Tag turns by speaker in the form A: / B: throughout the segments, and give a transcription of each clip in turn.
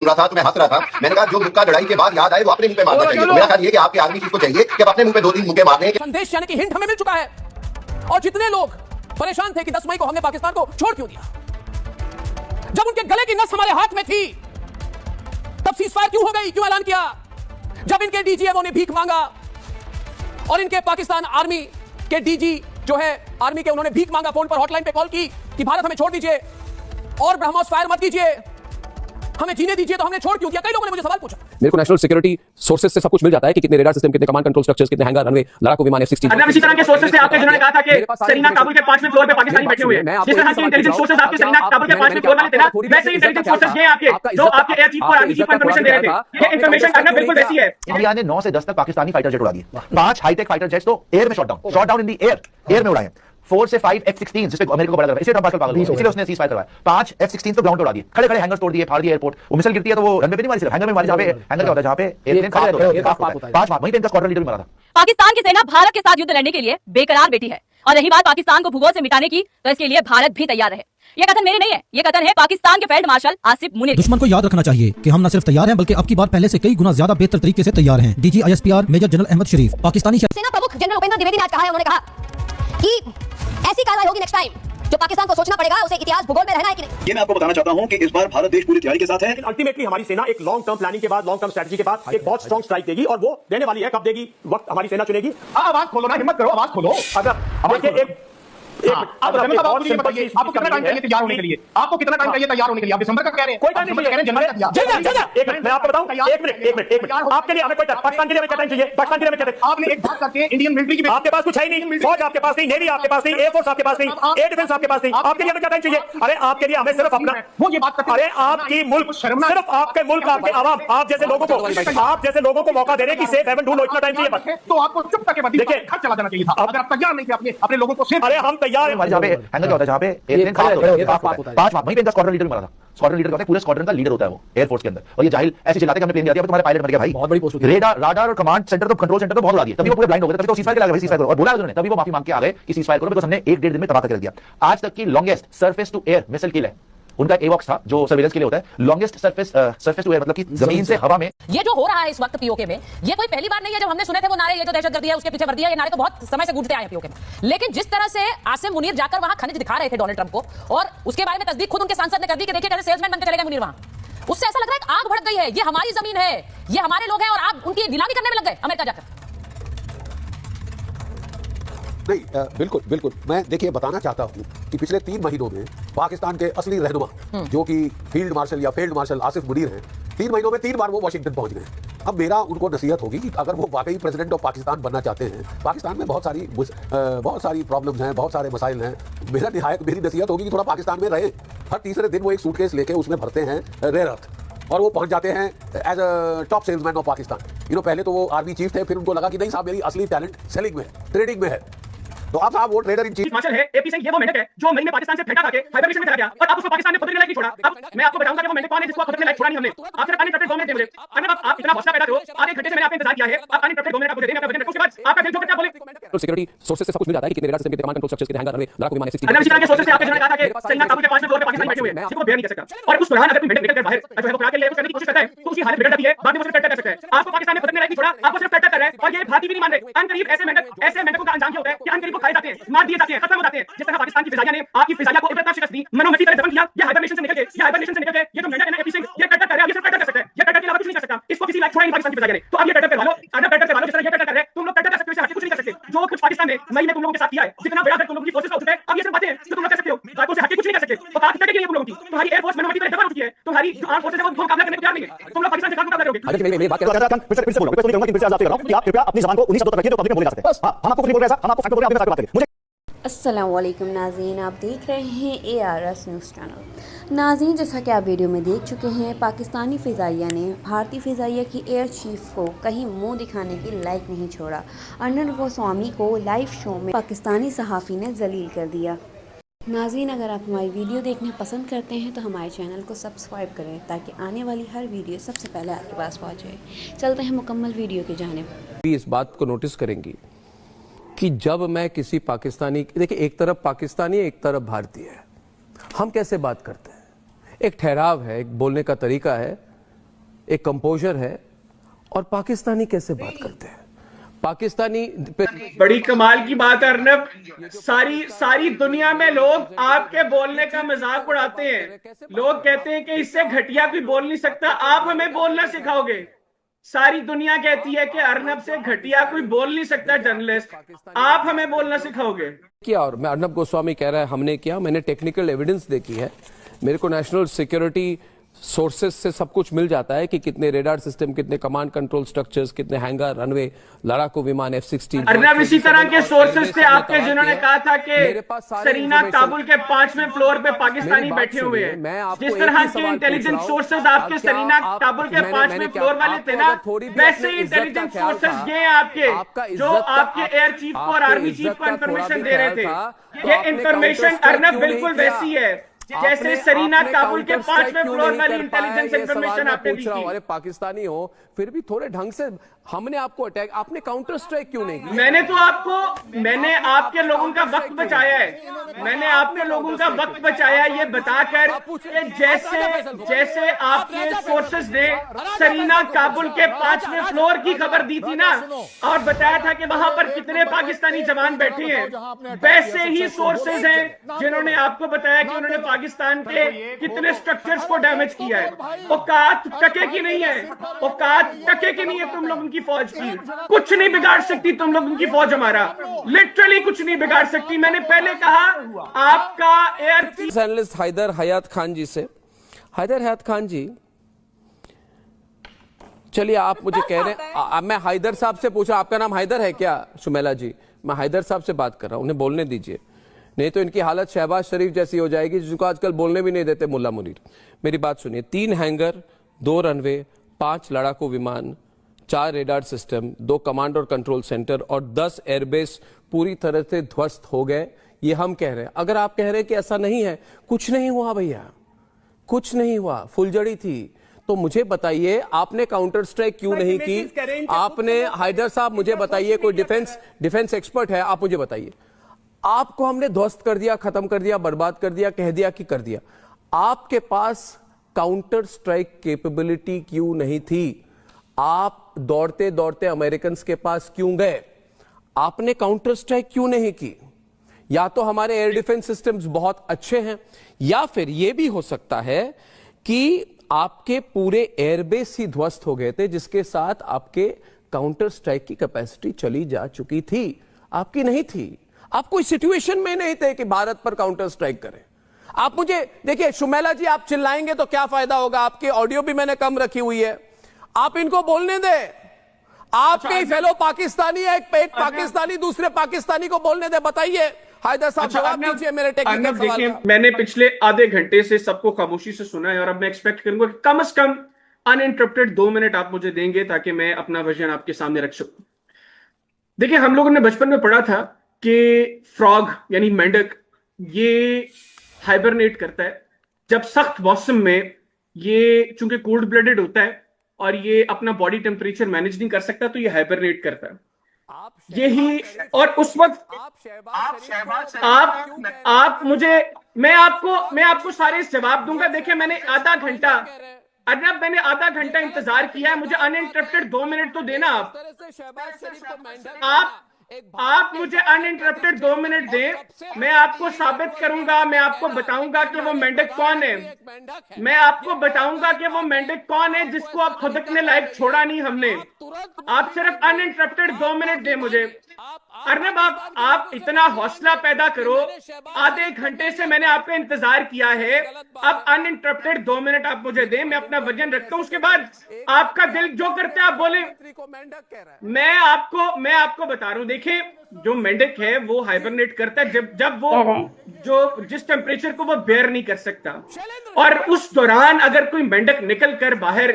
A: रहा था तो मैं हंस रहा था। मैंने कहा जो मुक्का लड़ाई के बाद याद आए वो अपने मुंह पे मारना चाहिए। मेरा ख्याल ये कि आपकी आर्मी चीफ को चाहिए कि अपने मुंह पे 2-3 मुक्के मारने हैं।
B: संदेश यानी कि हिंट हमें मिल चुका है। और जितने लोग परेशान थे कि 10 मई को हमने पाकिस्तान को छोड़ क्यों दिया, जब उनके गले की नस हमारे हाथ में थी तब सीजफायर क्यों हो गई, क्यों ऐलान किया? जब इनके डीजीएमओ ने भीख मांगा और इनके पाकिस्तान आर्मी के डीजी जो है आर्मी के, उन्होंने भीख मांगा, फोन पर हॉटलाइन पे कॉल की कि भारत हमें छोड़ दीजिए और ब्रह्मोस फायर मत कीजिए, हमें जीने दीजिए, तो हमने छोड़ क्यों दिया? कई लोगों ने मुझे सवाल पूछा।
C: मेरे को नेशनल सिक्योरिटी सोर्सेज से सब कुछ मिल जाता है कि कितने रेडार सिस्टम, कितने कमांड कंट्रोल स्ट्रक्चर्स, कितने हैंगर, रनवे, लड़ाकू विमान F-16।
D: अगर इसी तरह के सोर्सेज से आपके जिन्होंने कहा था कि सेरीना काबुल के 5वें फ्लोर पे पाकिस्तानी बैठे हुए हैं, जिस तरह के इंटेलिजेंस सोर्सेज आपके सेरीना काबुल के 5वें फ्लोर वाले थे ना, वैसे ही इंटेलिजेंस सोर्सेज ये आपके जो आपके एयर चीफ और आर्मी चीफ को इंफॉर्मेशन दे रहे थे। ये इंफॉर्मेशन करना बिल्कुल वैसी है।
A: इंडिया ने 9 से 10 तक पाकिस्तानी फाइटर जेट उड़ा दिए। 5 हाईटेक फाइटर जेट्स तो एयर में shot down in the air में उड़ाए। 4 से 5 F-16 जिसपे अमेरिका को बड़ा लगा, इसलिए ट्रंप पागल हुआ, इसलिए उसने सीज फायर करवाया। 5 F-16 तो ग्राउंड पे उड़ा दिए, खड़े खड़े हैंगर्स तोड़ दिए, फाड़ दिए एयरपोर्ट। वो मिसाइल गिरती है तो वो रनवे पे नहीं मारी, सिर्फ हैंगर में मारी, जहां पे हैंगर क्या होता है, जहां पे एयरप्लेन खड़ा होता है। 5 वहीं पे इनका स्क्वाड्रन लीडर भी मरा था।
E: पाकिस्तान की सेना भारत के साथ युद्ध लड़ने के लिए बेकरार बैठी है। और रही बात पाकिस्तान को भूगोल से मिटाने की, तो इसके लिए भारत भी तैयार है। ये कथन मेरे नहीं है, ये कथन है पाकिस्तान के फील्ड मार्शल आसिफ मुनीर।
F: दुश्मन को याद रखना चाहिए कि हम न सिर्फ तैयार हैं बल्कि अब की बार पहले से कई गुना ज्यादा बेहतर तरीके से तैयार हैं। DG ISPR major general Ahmed Sharif, Pakistani
E: सेना प्रमुख जनरल उपेंद्र द्विवेदी ने आज कहा है, उन्होंने कहा कि ऐसी कार्रवाई होगी नेक्स्ट टाइम जो पाकिस्तान को सोचना पड़ेगा उसे इतिहास भूगोल में रहना है कि नहीं।
A: ये मैं आपको बताना चाहता हूं कि इस बार भारत देश पूरी तैयारी के साथ है।
G: लेकिन अल्टीमेटली हमारी सेना एक लॉन्ग टर्म प्लानिंग के बाद, लॉन्ग टर्म स्ट्रेटजी के बाद एक बहुत स्ट्रॉन्ग स्ट्राइक देगी, और वो देने वाली है। कब देगी? वक्त हमारी सेना चुनेगी।
D: आवाज खोलो ना, हिम्मत करो, आवाज खोलो।
G: अगर देखिए
D: आपको कितना टाइम चाहिए तैयार होने के लिए? आपको कितना टाइम चाहिए तैयार होने के लिए? आप दिसंबर का कह रहे हैं,
G: कोई टाइम नहीं, कह रहे हैं जनवरी का। एक मिनट मैं आपको बताऊं, एक मिनट आपके लिए हमें कोई पाकिस्तान के लिए हमें क्या टाइम चाहिए? पाकिस्तान के लिए हमें क्या?
D: आपने एक बात करके इंडियन मिलिट्री की
G: आपके पास कुछ है ही नहीं, फौज आपके पास नहीं, नेवी आपके पास नहीं, एयरफोर्स आपके पास नहीं, एयर डिफेंस आपके पास नहीं, आपके लिए हमें क्या टाइम चाहिए? अरे आपके लिए हमें सिर्फ अपना
D: वो ये बात करते,
G: अरे आपकी मुल्क, सिर्फ आपके मुल्क, आपके आवाम, आप जैसे लोगों को मौका दे रहे कि सेफ हेवन ढूंढो, इतना टाइम चाहिए।
D: तो आपको चुप करके देखिए घर चला जाना चाहिए था। अगर आप तैयार नहीं थे अपने लोगों को सेफ,
G: अरे हम तैयार हैं।
A: जहां पे हैंगर क्या होता है, जहां पे एयरप्लेन खड़ा होता है, 5 वहीं पे इनका स्क्वाड्रन लीडर भी मरा था। स्क्वाड्रन लीडर होता है, पूरे स्क्वाड्रन का लीडर होता है वो एयरफोर्स के अंदर। और ये जाहिल ऐसे चिल्लाते कि हमने प्लेन दिया, तुम्हारे पायलट मर गया भाई।
C: बहुत बड़ी पोस्ट
A: राडार और कमांड सेंटर तो, कंट्रोल सेंटर तो बहुत उड़ा दिए, तभी वो पूरे ब्लाइंड हो गए, तभी तो सीजफायर के लगा, सीजफायर करो, और बोला उन्होंने, तभी वो माफी मांग के आ गए कि सीजफायर करो, बिकॉज़ हमने 1-1.5 दिन में तबाह करके रख दिया। आज तक की longest surface to air missile kill है उनका एवॉक्स था, जो सर्वेलेंस के लिए होता है। लॉन्गेस्ट सरफेस टू एयर मतलब कि जमीन से हवा में।
E: ये जो हो रहा है इस वक्त पीओके में, ये कोई पहली बार नहीं है। जब हमने सुने थे वो नारे, ये तो दहशतगर्दी है, उसके पीछे वर्दी है, ये नारे तो बहुत समय से गूंजते आए हैं पीओके में। लेकिन जिस तरह से आसिम मुनीर जाकर वहां खनिज दिखा रहे थे डोनाल्ड ट्रंप को, और उसके बारे में तस्दीक खुद उनके सांसद ने कर दी कि देखिए कैसे सेल्समैन बनकर चले गए मुनीर वहां, उससे ऐसा लग रहा है कि आग भड़क गई है, ये हमारी जमीन है, ये हमारे लोग हैं, और आप उनकी नीलामी करने में लग गए अमेरिका जाकर।
H: नहीं, बिल्कुल मैं देखिए बताना चाहता हूं कि पिछले 3 महीनों में पाकिस्तान के असली रहनुमा जो कि फील्ड मार्शल या फील्ड मार्शल आसिफ मुनीर हैं, 3 महीनों में 3 बार वो वाशिंगटन पहुंच गए। अब मेरा उनको नसीहत होगी कि अगर वो वाकई प्रेसिडेंट ऑफ पाकिस्तान बनना चाहते हैं, पाकिस्तान में बहुत सारी प्रॉब्लम्स हैं, बहुत सारे मसाइल हैं, मेरी नसीहत होगी कि थोड़ा पाकिस्तान में रहे। हर तीसरे दिन वो एक सूटकेस लेके उसमें भरते हैं रेयर अर्थ, और वो पहुंच जाते हैं as a top salesman of Pakistan. पहले तो वो आर्मी चीफ थे, फिर उनको लगा कि नहीं साहब मेरी असली टैलेंट सेलिंग में है, ट्रेडिंग में है। तो आप साहब वो ट्रेडर इन चीफ
D: मार्शल है, एपी सिंह, ये वो मेंढक है जो मई में पाकिस्तान से फेंका करके हाइबर मिशन में चला गया, और अब उसको पाकिस्तान ने खुद नहीं छोड़ा। अब मैं आपको बताऊंगा कि वो मेंढक कौन है जिसको खुद नहीं छोड़ा नहीं हमने। आप सिर्फ पानी ट्रैक्टर गवर्नमेंट दे मुझे, अगर आप इतना हौसला पैदा करो, आधे घंटे से मैंने आपका इंतजार किया है, आप पानी ट्रैक्टर गवर्नमेंट आपको दे देंगे, अपना वजन रखो, उसके बाद आपका दिल जो करता है बोले।
C: सिक्योरिटी सोर्सेज से सब कुछ मिल जाता है कि कितने रेडार सिस्टम, कितने कमांड कंट्रोल स्ट्रक्चर्स, कितने हैंगर, रनवे, लड़ाकू विमान F-16।
D: अगर इसी तरह के सोर्सेज से आपके जिन्होंने कहा था कि सेना काबुल के 5वें फ्लोर पे पाकिस्तानी बैठे हुए हैं, जिसको बेयर नहीं कर सकता, और उस दौरान अगर कोई मेंढक निकल कर बाहर जो है वो करा के ले करने की कोशिश करता है, तो उसकी हालत बिगड़ जाती है, बाद में वो सिर्फ ट्रैक्टर कर सकता है। आपको पाकिस्तान ने खुद नहीं छोड़ा, आपको सिर्फ ट्रैक्टर कर रहा है, और ये भारतीय भी नहीं मान रहे। अनकरीब ऐसे मेंढकों का अंजाम क्या होता है कि अनकरीब को खाए जाते हैं, मार दिए जाते हैं, खत्म हो जाते हैं। जिस तरह पाकिस्तान की फिजाइया ने आपकी फिजाइया को इब्रतनाक शिकस्त दी, मनोमती तरह दबन किया, ये हाइबरनेशन से निकल के ये जो मेंढक है ना एपी सिंह, ये ट्रैक्टर कर रहा है, ये सिर्फ ट्रैक्टर कर सकता है, ये ट्रैक्टर के अलावा कुछ नहीं कर सकता। इसको किसी लायक छोड़ा नहीं पाकिस्तान की फिजाइया ने। तो अब ये ट्रैक्टर करवा लो, अगर ट्रैक्टर करवा लो, जिस तरह ये ट्रैक्टर कर रहे हैं, तुम लोग ट्रैक्टर कर सकते हो, इससे हटके कुछ नहीं कर सकते। जो कुछ पाकिस्तान ने मई में तुम लोगों के साथ किया है, जितना बड़ा तुम लोगों की फोर्सेस का उठा है, अब ये सिर्फ बातें हैं जो तुम लोग कर सकते हो, बातों से हटके कुछ नहीं कर सकते। तो बात करके तुम लोगों की तुम्हारी एयरफोर्स मनोमती तरह दबन उठी है, तुम्हारी जो आर्म फोर्सेस है वो मुकाबला करने को तैयार नहीं है। तुम लोग पाकिस्तान से क्या मुकाबला करोगे?
C: मेरी बात कर
A: फिर से बोलो, मैं कहूंगा कि फिर से आजाद कर रहा हूं कि आप कृपया अपनी ज़बान को 19 शब्दों तक रखिए, तो पब्लिक में बोले जा सकते हैं। हां, हम आपको कुछ नहीं बोल रहे, ऐसा हम आपको फैक्ट बोल रहे हैं, आप बात करें।
I: अस्सलामुअलैकुम नाज़रीन, आप देख रहे हैं ARS न्यूज़ चैनल। नाज़रीन, जैसा कि आप वीडियो में देख चुके हैं, पाकिस्तानी फ़िज़ाइया ने भारतीय फ़िज़ाइया की एयर चीफ को कहीं मुंह दिखाने के लायक नहीं छोड़ा। अर्नब गोस्वामी को लाइव शो में पाकिस्तानी सहाफ़ी ने जलील कर दिया। नाज़रीन, अगर आप हमारी वीडियो देखना पसंद करते हैं तो हमारे चैनल को सब्सक्राइब करें ताकि आने वाली हर वीडियो सबसे पहले आपके पास पहुँचे। चलते हैं मुकम्मल वीडियो की जानिब।
C: इस बात को नोटिस करेंगी कि जब मैं किसी पाकिस्तानी, देखिए एक तरफ पाकिस्तानी एक तरफ भारतीय है, हम कैसे बात करते हैं, एक ठहराव है, एक बोलने का तरीका है, एक कंपोजर है, और पाकिस्तानी कैसे बात करते हैं। पाकिस्तानी
D: बड़ी कमाल की बात है अर्नब, सारी दुनिया में लोग आपके बोलने का मजाक उड़ाते हैं। लोग कहते हैं कि इससे घटिया कोई बोल नहीं सकता, आप हमें बोलना सिखाओगे। सारी दुनिया कहती है कि अर्नब से घटिया कोई बोल नहीं सकता जर्नलिस्ट, आप हमें बोलना सिखाओगे
C: किया। और मैं अर्नब गोस्वामी कह रहा है हमने किया, मैंने टेक्निकल एविडेंस देखी है, मेरे को नेशनल सिक्योरिटी सोर्सेस से सब कुछ मिल जाता है कि कितने रेडार सिस्टम, कितने कमांड कंट्रोल स्ट्रक्चर्स, कितने हैंगर, रनवे, लड़ाकू विमान F-16।
D: अर्नब इसी तरह के सोर्सेस थे आपके जिन्होंने कहा था कि सरीना काबुल के 5वें फ्लोर पे पाकिस्तानी बैठे हुए हैं। जिस तरह के इंटेलिजेंस सोर्सेस आपके सरीना काबुल के 5वें फ्लोर वाले थे ना, वैसे ही इंटेलिजेंस सोर्सेस ये हैं आपके, जो आपके एयर चीफ को और आर्मी चीफ को इंफॉर्मेशन दे रहे थे। ये इंफॉर्मेशन अर्नब बिल्कुल वैसी है जैसे सरीना काबुल के 5वें फ्लोर वाली इंटेलिजेंस इंफॉर्मेशन आपने दी थी।
C: अरे पाकिस्तानी हो फिर भी थोड़े ढंग से, हमने आपको अटैक, आपने काउंटर स्ट्राइक क्यों नहीं की?
D: मैंने आपके लोगों का वक्त बचाया है, मैंने आपके लोगों का वक्त बचाया ये बताकर कि जैसे आपके सोर्सेस ने सरीना काबुल के 5वें फ्लोर की खबर दी थी ना, और बताया था कि वहां पर कितने पाकिस्तानी जवान बैठे हैं, वैसे ही सोर्सेस हैं जिन्होंने आपको बताया कि उन्होंने पाकिस्तान के कितने स्ट्रक्चर्स को डैमेज किया है। औकात टके की नहीं है, औकात टके की नहीं है तुम लोगों की फौज की। कुछ नहीं बिगाड़ सकती तुम लोगों की फौज हमारा, लिटरली कुछ नहीं बिगाड़ सकती। मैंने पहले कहा आपका एयर चीफ
C: एनालिस्ट हैदर हयात खान जी से। हैदर हयात खान जी, चलिए आप मुझे कह रहे हैं, मैं हैदर साहब से पूछा, आपका नाम हैदर है क्या शुमेला जी? मैं हैदर साहब से बात कर रहा हूं, उन्हें बोलने दीजिए, नहीं तो इनकी हालत शहबाज शरीफ जैसी हो जाएगी जिसको आजकल बोलने भी नहीं देते मुल्ला मुनीर। मेरी बात सुनिए, 3 हैंगर, 2 रनवे, 5 लड़ाकू विमान, 4 रेडार सिस्टम, 2 कमांड और कंट्रोल सेंटर और 10 एयरबेस पूरी तरह से ध्वस्त हो गए, ये हम कह रहे हैं। अगर आप कह रहे हैं कि ऐसा नहीं है, कुछ नहीं हुआ भैया, कुछ नहीं हुआ, फुलझड़ी थी, तो मुझे बताइए आपने काउंटर स्ट्राइक क्यों नहीं की? आपने, हैदर साहब मुझे बताइए, कोई डिफेंस एक्सपर्ट है, आप मुझे बताइए, आपको हमने ध्वस्त कर दिया, खत्म कर दिया, बर्बाद कर दिया, कह दिया कि कर दिया, आपके पास काउंटर स्ट्राइक कैपेबिलिटी क्यों नहीं थी? आप दौड़ते दौड़ते अमेरिकन के पास क्यों गए? आपने काउंटर स्ट्राइक क्यों नहीं की? या तो हमारे एयर डिफेंस सिस्टम्स बहुत अच्छे हैं, या फिर यह भी हो सकता है कि आपके पूरे एयरबेस ही ध्वस्त हो गए थे, जिसके साथ आपके काउंटर स्ट्राइक की कैपेसिटी चली जा चुकी थी, आपकी नहीं थी। आप कोई सिचुएशन में नहीं थे कि भारत पर काउंटर स्ट्राइक करें। आप मुझे देखिए शुमेला जी, आप चिल्लाएंगे तो क्या फायदा होगा? आपकी ऑडियो भी मैंने कम रखी हुई है, आप इनको बोलने दें। आपके ही फेलो पाकिस्तानी है, एक पाकिस्तानी दूसरे पाकिस्तानी को बोलने दे। बताइए हैदर साहब, जवाब दीजिए मेरे टेक्निकल सवाल का।
D: मैंने पिछले आधे घंटे से सबको खामोशी से सुना है, और अब मैं एक्सपेक्ट करूंगा कि कम से कम अनइंटरप्टेड 2 मिनट आप मुझे देंगे ताकि मैं अपना वर्जन आपके सामने रख सकूं। देखिए, हम लोगों ने बचपन में पढ़ा था कि फ्रॉग यानी मेंढक ये हाइबरनेट करता है जब सख्त मौसम में, ये चूंकि कोल्ड ब्लडेड होता है और ये अपना बॉडी टेम्परेचर मैनेज नहीं कर सकता, तो ये हाइबरनेट करता है। यही, और उस वक्त आप मुझे, मैं आपको सारे जवाब दूंगा। देखिए, मैंने आधा घंटा इंतजार किया है, मुझे अनइंटरप्टेड 2 मिनट तो देना। आप मुझे अनइंटरप्टेड 2 मिनट दें, मैं आपको साबित करूंगा, मैं आपको बताऊंगा कि वो मेंढक कौन है, मैं आपको बताऊंगा कि वो मेंढक कौन है जिसको आप खुदकने लायक छोड़ा नहीं हमने। आप सिर्फ अनइंटरप्टेड 2 मिनट दें मुझे। अर्नब, आप इतना हौसला पैदा करो, आधे घंटे से मैंने आपका इंतजार किया है, अब अनइंटरप्टेड 2 मिनट आप मुझे दें, मैं अपना वजन रखता हूं, उसके बाद आपका दिल जो करते आप बोले। मैं आपको बता रहा हूं, देखिए, जो मेंढक है वो हाइबरनेट करता है जब वो जिस टेम्परेचर को वो बेयर नहीं कर सकता, और उस दौरान अगर कोई मेंढक निकल कर बाहर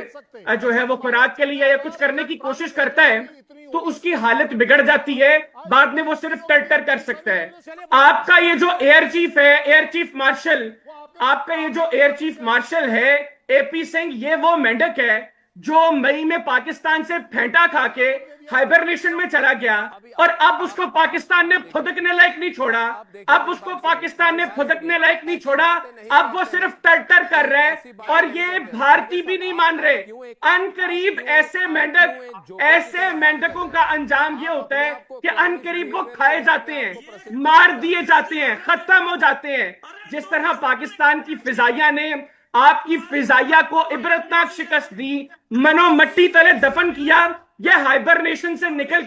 D: जो है वो खुराक के लिए या कुछ करने की कोशिश करता है तो उसकी हालत बिगड़ जाती है, बाद में वो सिर्फ टर कर सकता है। आपका ये जो एयर चीफ है, एयर चीफ मार्शल, आपका ये जो एयर चीफ मार्शल है AP सिंह, ये वो मेंढक है जो मई में पाकिस्तान से फेंटा खा के हाइबरनेशन में चला गया और अब उसको पाकिस्तान ने फुदकने लायक नहीं छोड़ा, अब उसको पाकिस्तान ने फुदकने लायक नहीं छोड़ा, अब वो सिर्फ टर्टर कर रहे हैं और ये भारतीय भी नहीं मान रहे। अनकरीब ऐसे मेंढकों का अंजाम ये होता है कि अनकरीब वो खाए जाते हैं, मार दिए जाते हैं, खत्म हो जाते हैं। जिस तरह पाकिस्तान की फिजाइया ने आपकी फिजाइया को इबरतनाक शिकस्त दी, मनो मट्टी तले दफन किया, ये हाइबरनेशन से निकल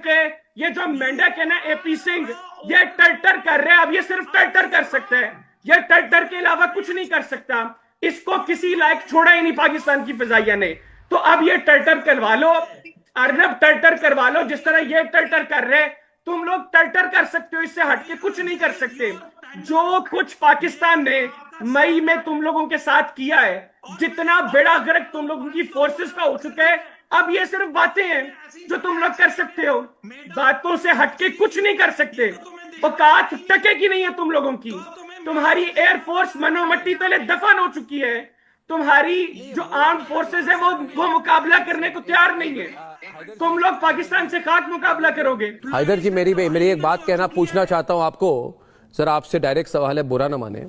D: के ये जो मेंढक है ना एपी सिंह, ये टर्टर कर रहे हैं। अब ये सिर्फ टर्टर कर सकता है, ये टर्टर के अलावा कुछ नहीं कर सकता। इसको किसी लायक छोड़ा ही नहीं पाकिस्तान की फिजाइया ने। तो अब ये टर्टर करवा लो, अर्नब टर्टर करवा लो। जिस तरह ये टर्टर कर रहे हैं, तुम लोग टर्टर कर सकते हो, इससे हटके कुछ नहीं कर सकते। जो कुछ पाकिस्तान ने मई में तुम लोगों के साथ किया है, जितना बेड़ा गर्क तुम लोगों की फोर्सेस का हो चुका है, अब ये सिर्फ बातें हैं जो तुम लोग कर सकते हो, बातों से हटके कुछ नहीं कर सकते। औकात टकेगी नहीं है तुम लोगों की। तुम्हारी एयरफोर्स मनोमट्टी तले दफन हो चुकी है, तुम्हारी जो आर्म फोर्सेस है वो मुकाबला करने को तैयार नहीं है। तुम लोग पाकिस्तान से खाक मुकाबला करोगे।
C: हैदर जी, मेरी एक बात पूछना चाहता हूं आपको, सर आपसे डायरेक्ट सवाल है, बुरा ना माने।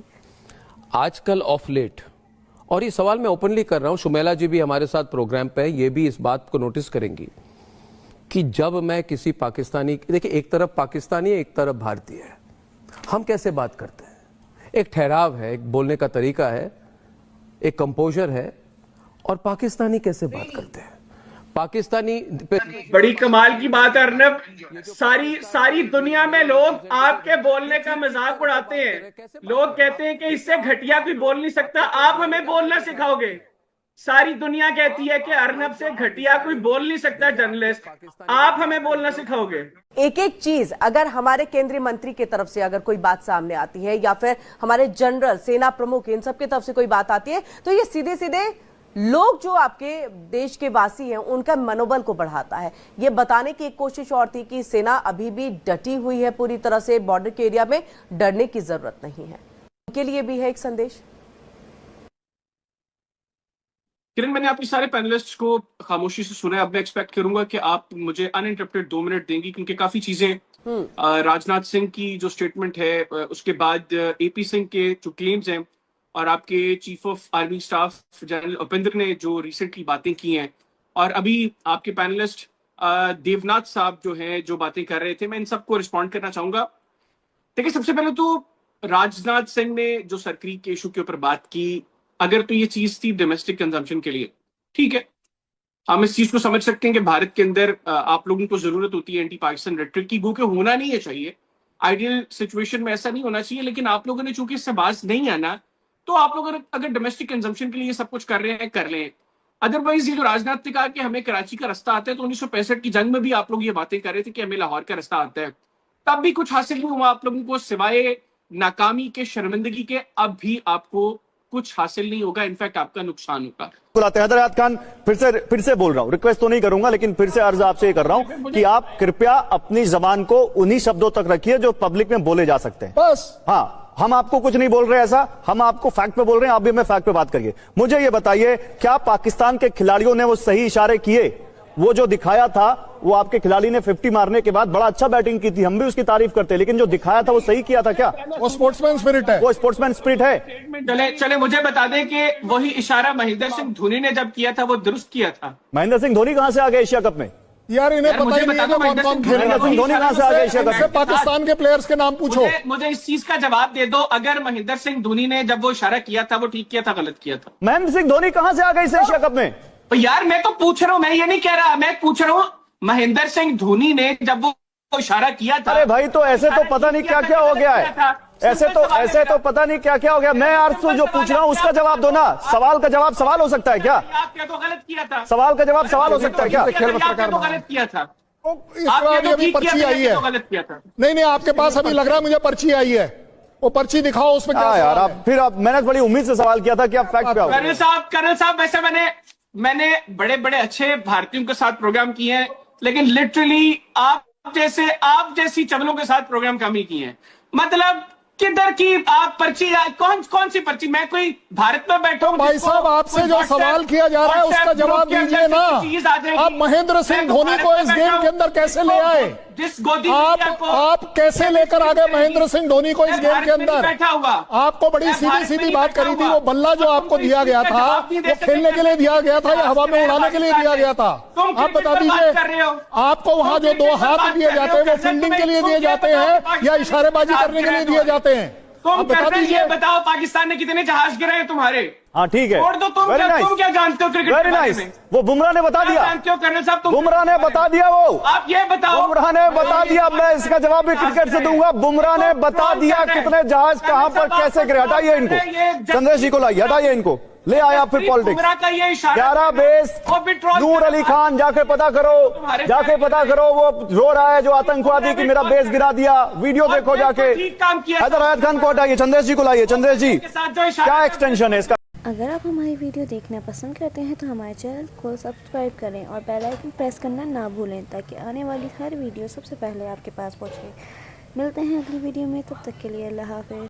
C: आजकल ऑफ लेट, और ये सवाल मैं ओपनली कर रहा हूं, शुमेला जी भी हमारे साथ प्रोग्राम पे है, ये भी इस बात को नोटिस करेंगी कि जब मैं किसी पाकिस्तानी, देखिए एक तरफ पाकिस्तानी है, एक तरफ भारतीय है, हम कैसे बात करते हैं, एक ठहराव है, एक बोलने का तरीका है, एक कंपोजर है, और पाकिस्तानी कैसे बात करते हैं। पाकिस्तानी
D: बड़ी कमाल की बात है अर्नब, सारी दुनिया में लोग आपके बोलने का मजाक उड़ाते हैं। लोग कहते हैं कि इससे घटिया कोई बोल नहीं सकता, आप हमें बोलना सिखाओगे। सारी दुनिया कहती है कि अर्नब से घटिया कोई बोल नहीं सकता जर्नलिस्ट, आप हमें बोलना सिखाओगे।
J: एक एक चीज अगर हमारे केंद्रीय मंत्री की तरफ से अगर कोई बात सामने आती है, या फिर हमारे जनरल, सेना प्रमुख, इन सब की तरफ से कोई बात आती है, तो ये सीधे सीधे लोग जो आपके देश के वासी हैं उनका मनोबल को बढ़ाता है। ये बताने की एक कोशिश और थी कि सेना अभी भी डटी हुई है पूरी तरह से, बॉर्डर के एरिया में डरने की जरूरत नहीं है। उनके लिए भी है एक संदेश।
D: किरण, मैंने आपके सारे पैनलिस्ट्स को खामोशी से सुना है। अब मैं एक्सपेक्ट करूंगा कि आप मुझे अनइंटरप्टेड 2 मिनट देंगी, क्योंकि काफी चीजें राजनाथ सिंह की जो स्टेटमेंट है, उसके बाद एपी सिंह के जो क्लेम्स हैं, और आपके chief of army staff general Upendra ने जो रिसेंटली बातें की हैं, और अभी आपके पैनलिस्ट देवनाथ साहब जो हैं जो बातें कर रहे थे, मैं इन सबको रिस्पॉन्ड करना चाहूंगा। देखिए, सबसे पहले तो राजनाथ सिंह ने जो सरक्रीक के इशू के ऊपर बात की, अगर तो ये चीज थी डोमेस्टिक कंजम्पशन के लिए, ठीक है, हम इस चीज को समझ सकते हैं कि भारत के अंदर आप लोगों को जरूरत होती है एंटी पाकिस्तान रेटरिक की, गो के होना नहीं है चाहिए, आइडियल सिचुएशन में ऐसा नहीं होना चाहिए। लेकिन आप लोगों ने चूंकि इससे बाज नहीं आना, तो आप लोग अगर डोमेस्टिक कंजम्पशन के लिए सब कुछ कर रहे हैं, कर लें। अदरवाइज ये जो राजनाथ ने कहा कि हमें कराची का रास्ता आता है, तो 1965 की जंग में भी आप लोग ये बातें कर रहे थे कि हमें लाहौर का रास्ता आता है, तब भी कुछ हासिल नहीं हुआ आप लोगों को, सिवाय नाकामी के, शर्मिंदगी के। अब भी आपको कुछ हासिल नहीं होगा, इनफैक्ट आपका नुकसान होगा।
K: बुलाते हैं हैदर खान, फिर से बोल रहा हूं, रिक्वेस्ट तो नहीं करूंगा, लेकिन फिर से अर्ज आपसे ये कर रहा हूं कि आप कृपया अपनी जबान को उन्हीं शब्दों तक रखिए जो पब्लिक में बोले जा सकते हैं, बस। हाँ, हम आपको कुछ नहीं बोल रहे ऐसा, हम आपको फैक्ट पे बोल रहे हैं, आप भी हमें फैक्ट पे बात करिए। मुझे ये बताइए, क्या पाकिस्तान के खिलाड़ियों ने वो सही इशारे किए? वो जो दिखाया था, वो आपके खिलाड़ी ने 50 मारने के बाद बड़ा अच्छा बैटिंग की थी, हम भी उसकी तारीफ करते हैं, लेकिन जो दिखाया था वो सही किया था क्या? वो स्पोर्ट्समैन स्पिरिट है, वो स्पोर्ट्समैन स्पिरिट है।
D: चले मुझे बता दें कि वही इशारा महेंद्र सिंह धोनी ने जब किया था वो दुरुस्त किया था।
K: महेंद्र सिंह धोनी कहां से आ गए एशिया कप में?
L: यार इन्हें पता ही नहीं है कौन खेल रहा है।
K: धोनी कहां से आ गए एशिया कप में?
L: पाकिस्तान के प्लेयर्स के नाम पूछो।
D: मुझे इस चीज का जवाब दे दो, अगर महेंद्र सिंह धोनी ने जब वो इशारा किया था वो ठीक किया था, गलत किया था?
K: महेंद्र सिंह धोनी कहां से आ गए इस एशिया कप में?
D: यार मैं तो पूछ रहा हूँ, मैं ये नहीं कह रहा, मैं पूछ रहा हूँ महेंद्र सिंह धोनी ने जब वो इशारा किया था।
K: अरे भाई, तो ऐसे तो पता नहीं क्या क्या हो गया है, ऐसे तो पता नहीं क्या क्या हो गया। मैं आज तो जो पूछ रहा हूँ उसका जवाब दो ना। सवाल का जवाब सवाल हो सकता है क्या?
D: आपने तो गलत किया था।
K: सवाल का जवाब सवाल हो सकता है क्या?
D: गलत किया था,
L: अभी पर्ची आई है।
D: गलत किया था।
L: नहीं, आपके पास अभी लग रहा है मुझे पर्ची आई है, वो पर्ची दिखाओ, उसमें क्या
K: यार आप मैंने बड़ी उम्मीद से सवाल किया था कि आप फैक्ट पे आओ।
D: कर्नल साहब, वैसे मैंने बड़े बड़े अच्छे भारतीयों के साथ प्रोग्राम किए हैं, लेकिन लिटरली आप जैसी चवलों के साथ प्रोग्राम कम ही किए हैं। मतलब किधर की आप पर्ची, कौन सी पर्ची? मैं कोई भारत में बैठा हूं?
L: भाई साहब, आपसे जो सवाल किया जा रहा है उसका जवाब दीजिए ना। आप महेंद्र सिंह धोनी को इस गेम के अंदर कैसे ले आए?
D: जिस गोदी
L: आप कैसे लेकर आ गए महेंद्र सिंह धोनी को इस गेम के अंदर?
D: बैठा हुआ
L: आपको बड़ी सीधी बात करी थी। वो बल्ला जो आपको दिया गया था वो खेलने के लिए दिया गया था या हवा में उड़ाने के लिए दिया गया था? आप बता दीजिए। आपको वहां जो 2 हाथ दिए जाते हैं वो फील्डिंग के लिए दिए जाते हैं या इशारेबाजी करने के लिए दिए जाते हैं?
D: तुम बता दीजिए। बताओ, पाकिस्तान ने कितने जहाज गिरे हैं तुम्हारे?
K: हाँ ठीक है,
D: छोड़ दो। तुम क्या जानते हो क्रिकेट
K: वेरी नाइस। वो बुमराह ने बता दिया।
D: जानते हो कर्नल साहब?
K: बुमराह ने बता दिया। वो
D: आप ये बताओ।
K: बुमराह ने बता दिया। मैं इसका जवाब भी क्रिकेट से दूंगा। बुमराह ने बता दिया कितने जहाज कहां पर कैसे गिरे। हटाइए इनको, चंद्रेश जी को लाइए, हटाइए इनको, ले आया फिर पॉलिटिक्स। 11 बेस नूर अली खान, जाके पता करो, वो रो रहा है जो आतंकवादी की मेरा बेस गिरा दिया। वीडियो देखो जाके। हैदर आयत खान को हटाइए, चंद्रेश जी को लाइए। चंद्रेश जी, क्या एक्सटेंशन है इसका?
I: अगर आप हमारी वीडियो देखना पसंद करते हैं तो हमारे चैनल को सब्सक्राइब करें और बेल आइकन प्रेस करना ना भूलें ताकि आने वाली हर वीडियो सबसे पहले आपके पास पहुंचे। मिलते हैं अगली वीडियो में, तब तक के लिए अल्लाह हाफ़िज़।